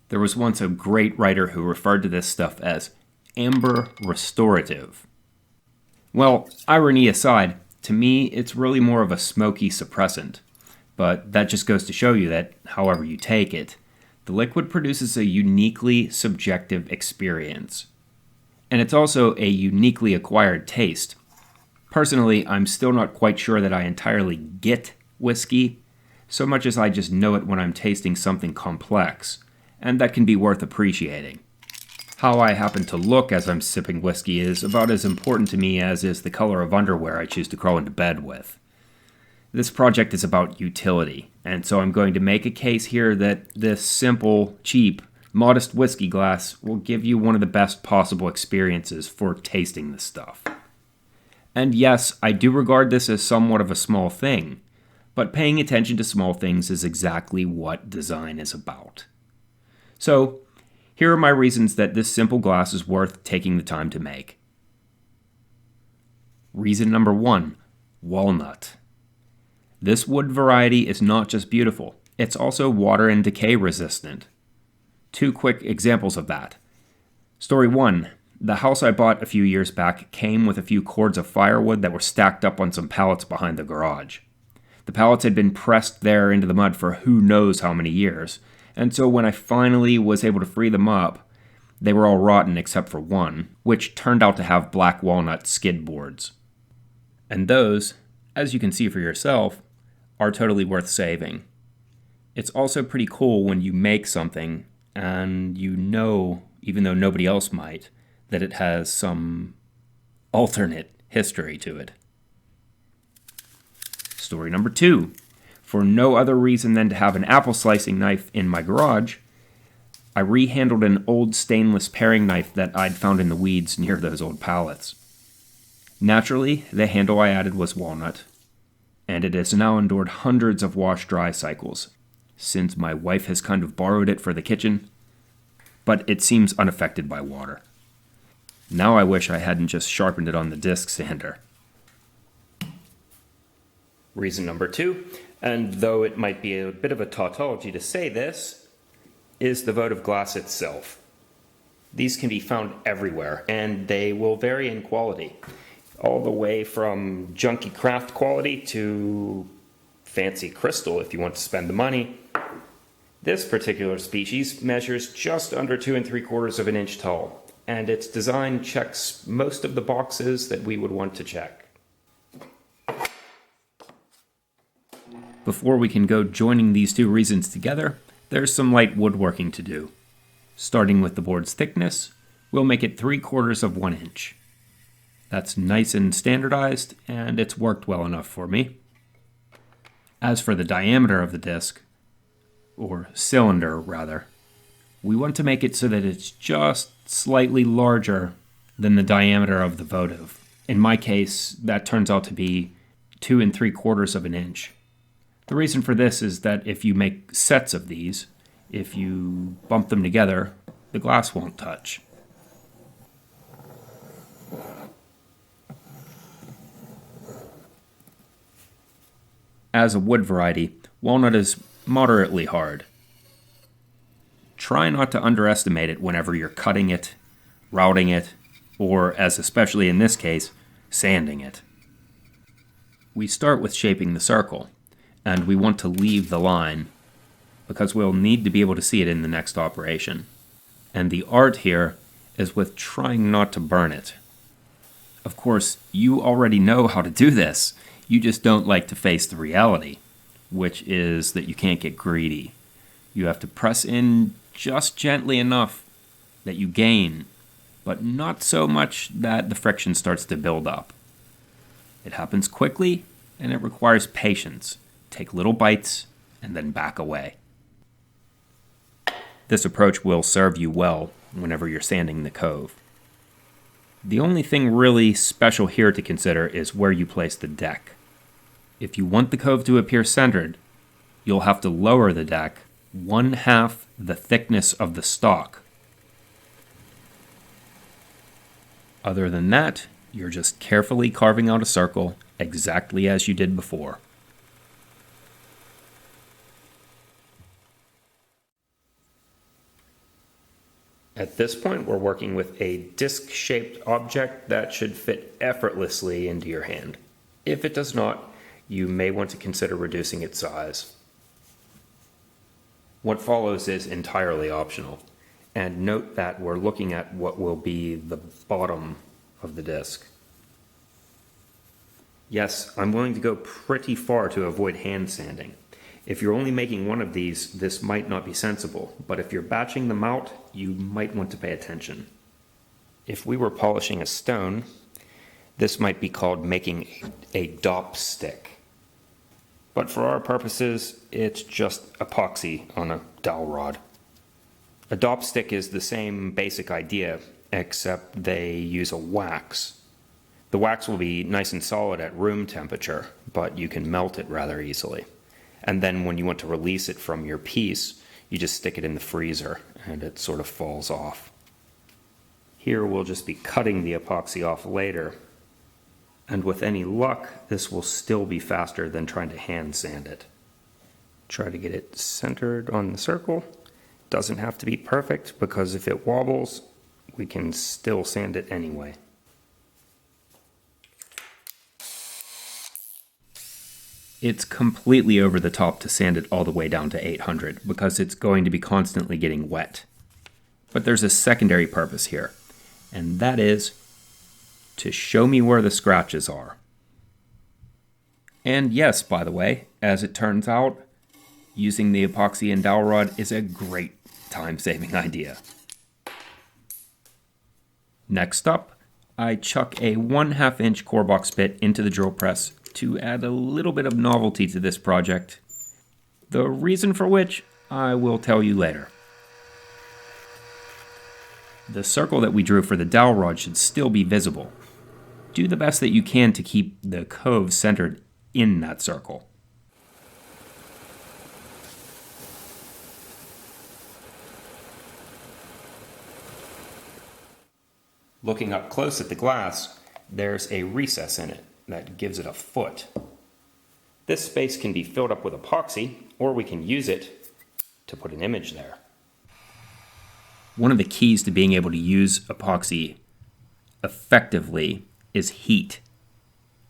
There was once a great writer who referred to this stuff as amber restorative. Well, irony aside, to me it's really more of a smoky suppressant. But that just goes to show you that, however you take it, the liquid produces a uniquely subjective experience. And it's also a uniquely acquired taste. Personally, I'm still not quite sure that I entirely get whiskey, so much as I just know it when I'm tasting something complex, and that can be worth appreciating. How I happen to look as I'm sipping whiskey is about as important to me as is the color of underwear I choose to crawl into bed with. This project is about utility, and so I'm going to make a case here that this simple, cheap, modest whiskey glass will give you one of the best possible experiences for tasting this stuff. And yes, I do regard this as somewhat of a small thing, but paying attention to small things is exactly what design is about. So, here are my reasons that this simple glass is worth taking the time to make. Reason number 1, walnut. This wood variety is not just beautiful, it's also water and decay resistant. 2 quick examples of that. Story 1. The house I bought a few years back came with a few cords of firewood that were stacked up on some pallets behind the garage. The pallets had been pressed there into the mud for who knows how many years, and so when I finally was able to free them up, they were all rotten except for one, which turned out to have black walnut skid boards. And those, as you can see for yourself, are totally worth saving. It's also pretty cool when you make something and you know, even though nobody else might, that it has some alternate history to it. Story number 2. For no other reason than to have an apple slicing knife in my garage, I rehandled an old stainless paring knife that I'd found in the weeds near those old pallets. Naturally, the handle I added was walnut, and it has now endured hundreds of wash-dry cycles, since my wife has kind of borrowed it for the kitchen, but it seems unaffected by water. Now I wish I hadn't just sharpened it on the disc sander. Reason number 2, and though it might be a bit of a tautology to say this, is the votive glass itself. These can be found everywhere, and they will vary in quality, all the way from junky craft quality to fancy crystal if you want to spend the money. This particular species measures just under 2 3/4 of an inch tall, and its design checks most of the boxes that we would want to check. Before we can go joining these 2 reasons together, there's some light woodworking to do. Starting with the board's thickness, we'll make it 3/4 of 1 inch. That's nice and standardized, and it's worked well enough for me. As for the diameter of the disc, or cylinder rather, we want to make it so that it's just slightly larger than the diameter of the votive. In my case, that turns out to be 2 3/4 of an inch. The reason for this is that if you make sets of these, if you bump them together, the glass won't touch. As a wood variety, walnut is moderately hard. Try not to underestimate it whenever you're cutting it, routing it, or, as especially in this case, sanding it. We start with shaping the circle, and we want to leave the line because we'll need to be able to see it in the next operation. And the art here is with trying not to burn it. Of course, you already know how to do this. You just don't like to face the reality, which is that you can't get greedy. You have to press in just gently enough that you gain, but not so much that the friction starts to build up. It happens quickly, and it requires patience. Take little bites, and then back away. This approach will serve you well whenever you're sanding the cove. The only thing really special here to consider is where you place the deck. If you want the cove to appear centered, you'll have to lower the deck 1/2 the thickness of the stock. Other than that, you're just carefully carving out a circle exactly as you did before. At this point, we're working with a disc-shaped object that should fit effortlessly into your hand. If it does not, you may want to consider reducing its size. What follows is entirely optional, and note that we're looking at what will be the bottom of the disc. Yes, I'm willing to go pretty far to avoid hand sanding. If you're only making one of these, this might not be sensible, but if you're batching them out, you might want to pay attention. If we were polishing a stone, this might be called making a dop stick. But for our purposes, it's just epoxy on a dowel rod. A dop stick is the same basic idea, except they use a wax. The wax will be nice and solid at room temperature, but you can melt it rather easily. And then when you want to release it from your piece, you just stick it in the freezer and it sort of falls off. Here we'll just be cutting the epoxy off later. And with any luck, this will still be faster than trying to hand sand it. Try to get it centered on the circle. Doesn't have to be perfect because if it wobbles, we can still sand it anyway. It's completely over the top to sand it all the way down to 800 because it's going to be constantly getting wet. But there's a secondary purpose here, and that is to show me where the scratches are. And yes, by the way, as it turns out, using the epoxy and dowel rod is a great time-saving idea. Next up, I chuck a 1/2 inch core box bit into the drill press to add a little bit of novelty to this project, the reason for which I will tell you later. The circle that we drew for the dowel rod should still be visible. Do the best that you can to keep the cove centered in that circle. Looking up close at the glass, there's a recess in it that gives it a foot. This space can be filled up with epoxy, or we can use it to put an image there. One of the keys to being able to use epoxy effectively is heat,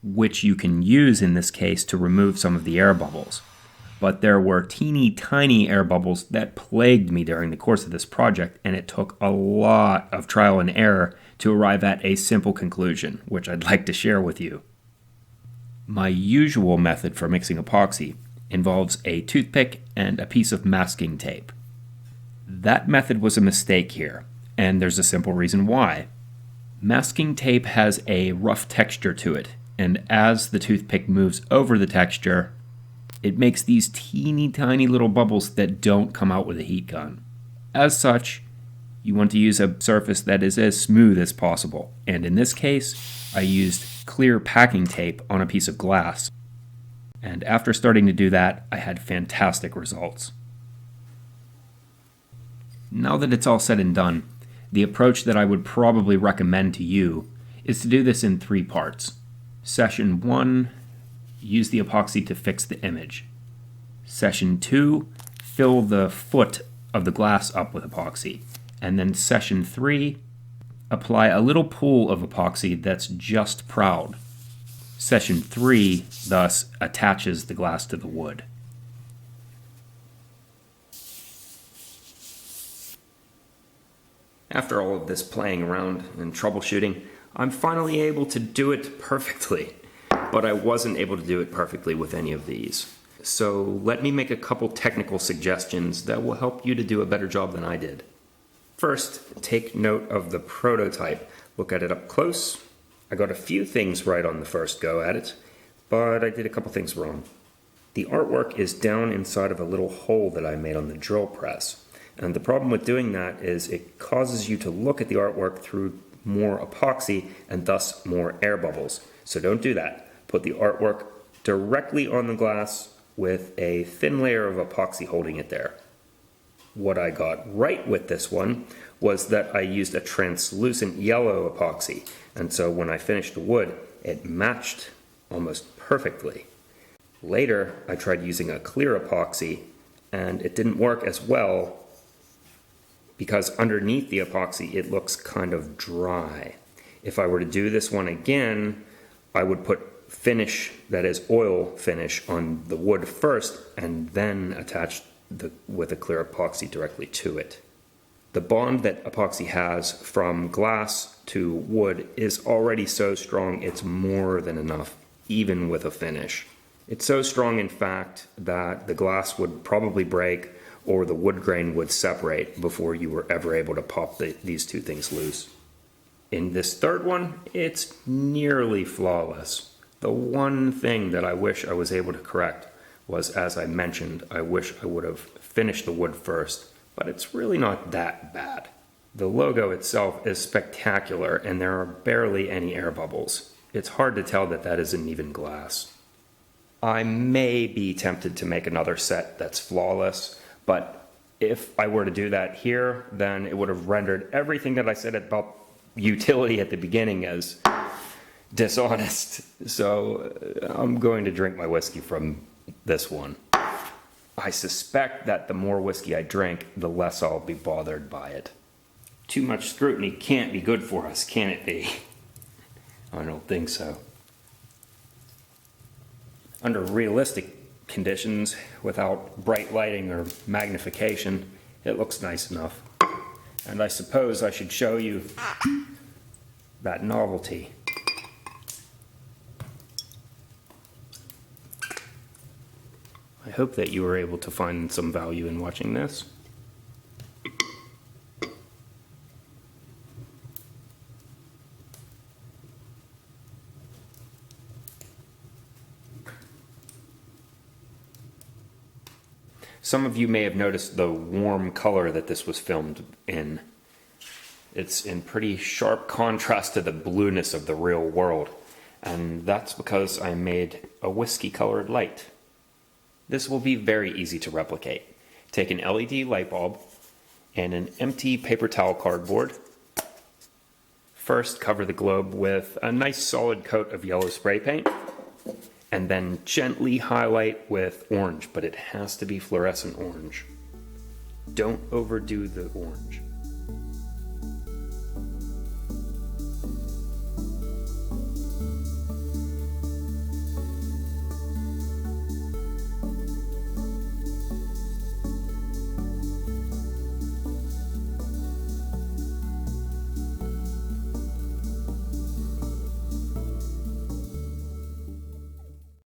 which you can use in this case to remove some of the air bubbles. But there were teeny tiny air bubbles that plagued me during the course of this project, and it took a lot of trial and error to arrive at a simple conclusion, which I'd like to share with you. My usual method for mixing epoxy involves a toothpick and a piece of masking tape. That method was a mistake here, and there's a simple reason why. Masking tape has a rough texture to it, and as the toothpick moves over the texture, it makes these teeny tiny little bubbles that don't come out with a heat gun. As such, you want to use a surface that is as smooth as possible, and in this case, I used clear packing tape on a piece of glass. And after starting to do that, I had fantastic results. Now that it's all said and done, the approach that I would probably recommend to you is to do this in 3 parts. Session 1, use the epoxy to fix the image. Session 2, fill the foot of the glass up with epoxy. And then session 3, apply a little pool of epoxy that's just proud. Session 3 thus attaches the glass to the wood. After all of this playing around and troubleshooting, I'm finally able to do it perfectly. But I wasn't able to do it perfectly with any of these. So let me make a couple technical suggestions that will help you to do a better job than I did. First, take note of the prototype. Look at it up close. I got a few things right on the first go at it, but I did a couple things wrong. The artwork is down inside of a little hole that I made on the drill press. And the problem with doing that is it causes you to look at the artwork through more epoxy and thus more air bubbles. So don't do that. Put the artwork directly on the glass with a thin layer of epoxy holding it there. What I got right with this one was that I used a translucent yellow epoxy, and so when I finished the wood, it matched almost perfectly. Later, I tried using a clear epoxy, and it didn't work as well because underneath the epoxy it looks kind of dry. If I were to do this one again, I would put finish, that is oil finish, on the wood first and then attach with a clear epoxy directly to it. The bond that epoxy has from glass to wood is already so strong it's more than enough, even with a finish. It's so strong, in fact, that the glass would probably break or the wood grain would separate before you were ever able to pop these two things loose. In this third one, it's nearly flawless. The one thing that I wish I was able to correct was, as I mentioned, I wish I would have finished the wood first, but it's really not that bad. The logo itself is spectacular and there are barely any air bubbles. It's hard to tell that that isn't even glass. I may be tempted to make another set that's flawless, but if I were to do that here, then it would have rendered everything that I said about utility at the beginning as dishonest. So I'm going to drink my whiskey from this one. I suspect that the more whiskey I drink, the less I'll be bothered by it. Too much scrutiny can't be good for us, can it be? I don't think so. Under realistic conditions, without bright lighting or magnification, it looks nice enough. And I suppose I should show you that novelty. I hope that you were able to find some value in watching this. Some of you may have noticed the warm color that this was filmed in. It's in pretty sharp contrast to the blueness of the real world, and that's because I made a whiskey colored light. This will be very easy to replicate. Take an LED light bulb and an empty paper towel cardboard. First, cover the globe with a nice solid coat of yellow spray paint, and then gently highlight with orange, but it has to be fluorescent orange. Don't overdo the orange.